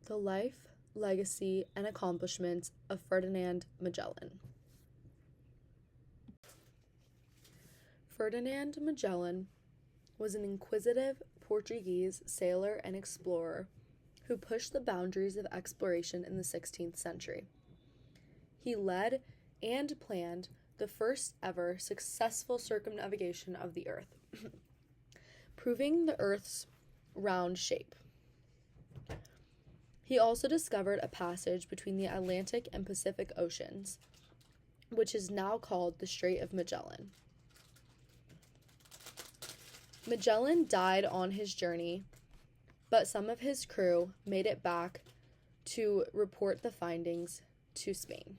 The life, legacy, and accomplishments of Ferdinand Magellan. Ferdinand Magellan was an inquisitive Portuguese sailor and explorer who pushed the boundaries of exploration in the 16th century. He led and planned the first ever successful circumnavigation of the Earth, proving the Earth's round shape. He also discovered a passage between the Atlantic and Pacific Oceans, which is now called the Strait of Magellan. Magellan died on his journey, but some of his crew made it back to report the findings to Spain.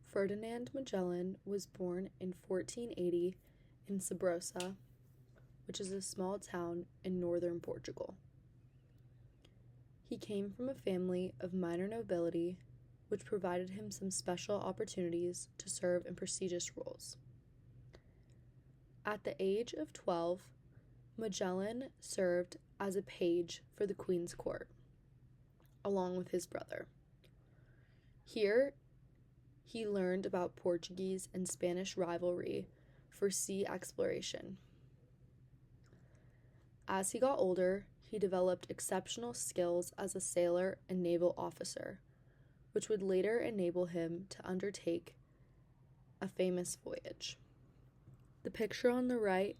Ferdinand Magellan was born in 1480 in Sabrosa, which is a small town in northern Portugal. He came from a family of minor nobility, which provided him some special opportunities to serve in prestigious roles. At the age of 12, Magellan served as a page for the Queen's court, along with his brother. Here, he learned about Portuguese and Spanish rivalry for sea exploration. As he got older, he developed exceptional skills as a sailor and naval officer, which would later enable him to undertake a famous voyage. The picture on the right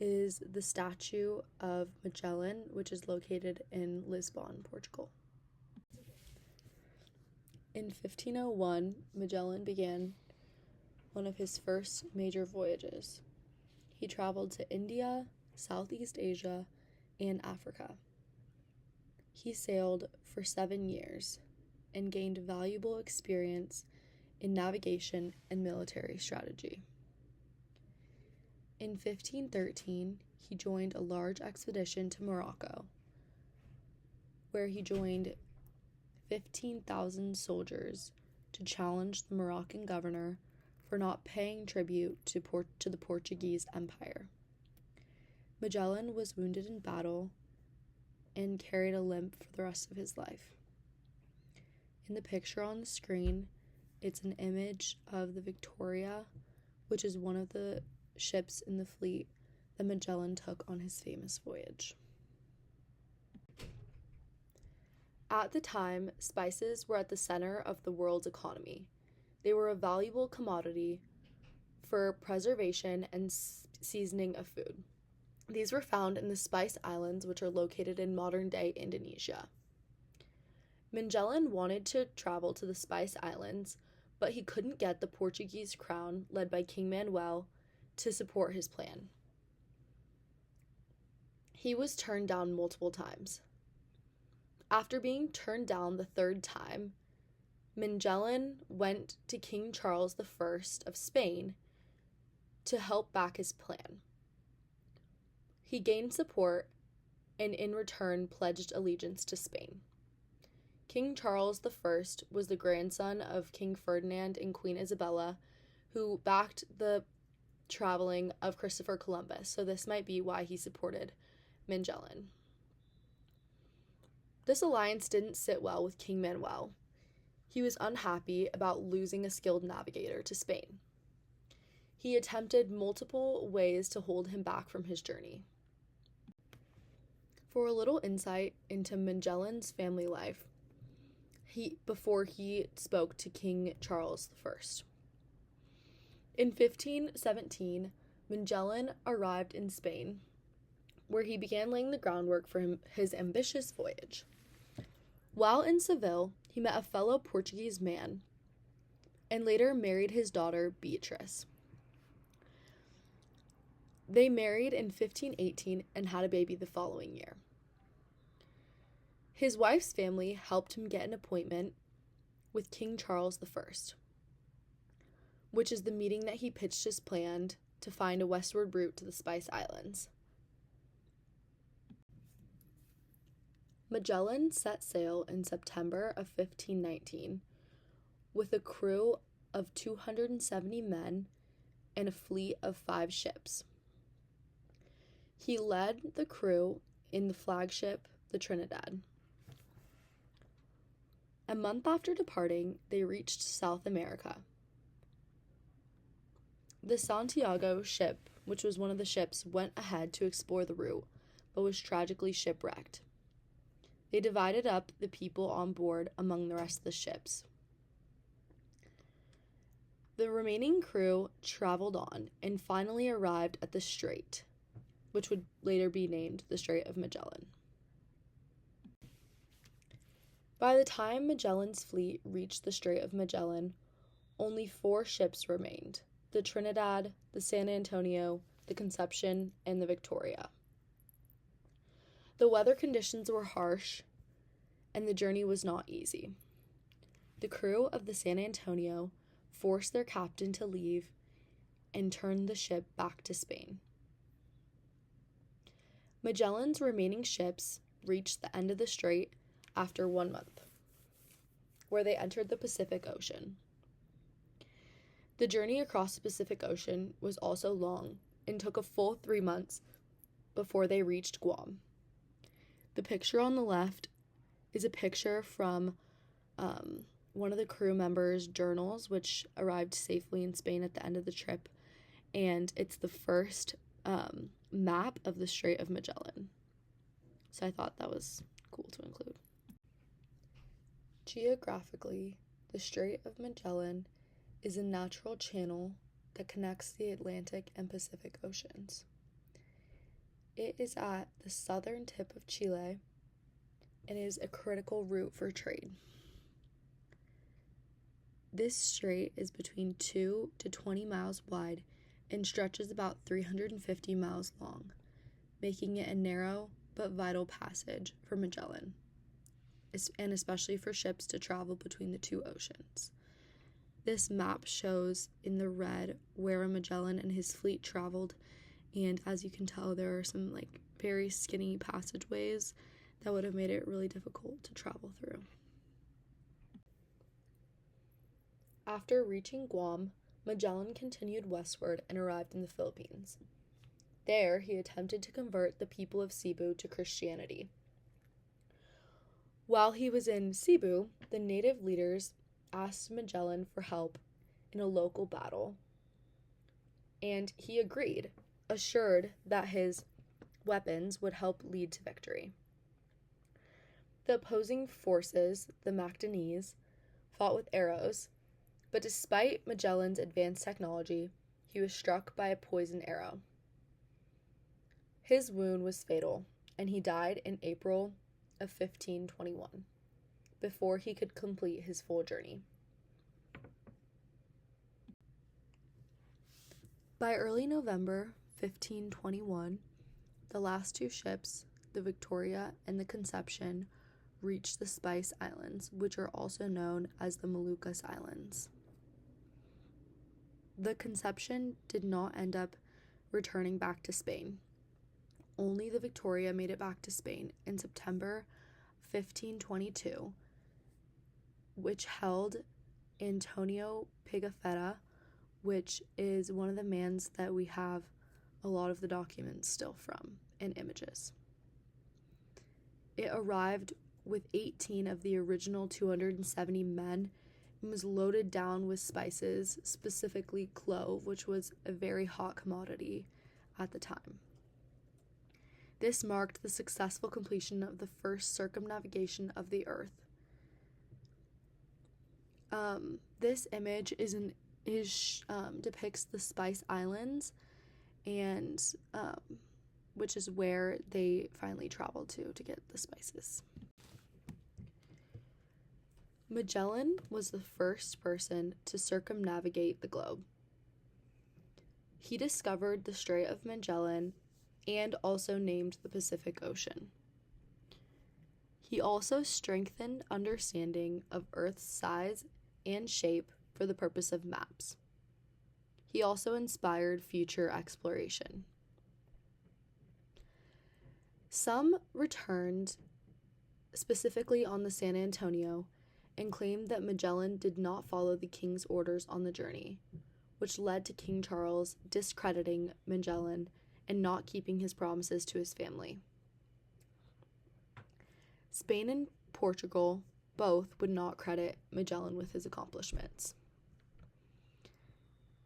is the statue of Magellan, which is located in Lisbon, Portugal. In 1501, Magellan began one of his first major voyages. He traveled to India, Southeast Asia, and Africa. He sailed for 7 years and gained valuable experience in navigation and military strategy. In 1513, he joined a large expedition to Morocco, where he joined 15,000 soldiers to challenge the Moroccan governor for not paying tribute to the Portuguese Empire. Magellan was wounded in battle and carried a limp for the rest of his life. In the picture on the screen, it's an image of the Victoria, which is one of the ships in the fleet that Magellan took on his famous voyage. At the time, spices were at the center of the world's economy. They were a valuable commodity for preservation and seasoning of food. These were found in the Spice Islands, which are located in modern-day Indonesia. Magellan wanted to travel to the Spice Islands, but he couldn't get the Portuguese crown, led by King Manuel, to support his plan. He was turned down multiple times. After being turned down the third time, Magellan went to King Charles I of Spain to help back his plan. He gained support and in return pledged allegiance to Spain. King Charles I was the grandson of King Ferdinand and Queen Isabella, who backed the traveling of Christopher Columbus, so this might be why he supported Magellan. This alliance didn't sit well with King Manuel. He was unhappy about losing a skilled navigator to Spain. He attempted multiple ways to hold him back from his journey. For a little insight into Magellan's family life, before he spoke to King Charles I. In 1517, Magellan arrived in Spain, where he began laying the groundwork for his ambitious voyage. While in Seville, he met a fellow Portuguese man and later married his daughter, Beatrice. They married in 1518 and had a baby the following year. His wife's family helped him get an appointment with King Charles I, which is the meeting that he pitched his plan to find a westward route to the Spice Islands. Magellan set sail in September of 1519 with a crew of 270 men and a fleet of 5 ships. He led the crew in the flagship, the Trinidad. A month after departing, they reached South America. The Santiago ship, which was one of the ships, went ahead to explore the route, but was tragically shipwrecked. They divided up the people on board among the rest of the ships. The remaining crew traveled on and finally arrived at the strait, which would later be named the Strait of Magellan. By the time Magellan's fleet reached the Strait of Magellan, only 4 ships remained: the Trinidad, the San Antonio, the Conception, and the Victoria. The weather conditions were harsh, and the journey was not easy. The crew of the San Antonio forced their captain to leave and turned the ship back to Spain. Magellan's remaining ships reached the end of the strait after 1 month, where they entered the Pacific Ocean. The journey across the Pacific Ocean was also long and took a full 3 months before they reached Guam. The picture on the left is a picture from one of the crew members' journals, which arrived safely in Spain at the end of the trip, and it's the first map of the Strait of Magellan. So I thought that was cool to include. Geographically, the Strait of Magellan is a natural channel that connects the Atlantic and Pacific Oceans. It is at the southern tip of Chile and is a critical route for trade. This strait is between 2 to 20 miles wide and stretches about 350 miles long, making it a narrow but vital passage for Magellan, and especially for ships to travel between the 2 oceans. This map shows in the red where Magellan and his fleet traveled, and as you can tell, there are some very skinny passageways that would have made it really difficult to travel through. After reaching Guam, Magellan continued westward and arrived in the Philippines. There, he attempted to convert the people of Cebu to Christianity. While he was in Cebu, the native leaders asked Magellan for help in a local battle, and he agreed, assured that his weapons would help lead to victory. The opposing forces, the Magdanese, fought with arrows, but despite Magellan's advanced technology, he was struck by a poison arrow. His wound was fatal, and he died in April of 1521, before he could complete his full journey. By early November 1521, the last 2 ships, the Victoria and the Conception, reached the Spice Islands, which are also known as the Moluccas Islands. The Conception did not end up returning back to Spain. Only the Victoria made it back to Spain in September 1522, which held Antonio Pigafetta, which is one of the mans that we have a lot of the documents still from and images. It arrived with 18 of the original 270 men and was loaded down with spices, specifically clove, which was a very hot commodity at the time. This marked the successful completion of the first circumnavigation of the Earth. This image depicts the Spice Islands, and which is where they finally traveled to get the spices. Magellan was the first person to circumnavigate the globe. He discovered the Strait of Magellan and also named the Pacific Ocean. He also strengthened understanding of Earth's size and shape for the purpose of maps. He also inspired future exploration. Some returned, specifically on the San Antonio, and claimed that Magellan did not follow the king's orders on the journey, which led to King Charles discrediting Magellan and not keeping his promises to his family. Spain and Portugal both would not credit Magellan with his accomplishments.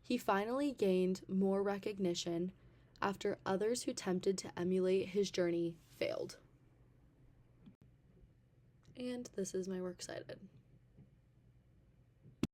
He finally gained more recognition after others who attempted to emulate his journey failed. And this is my works cited.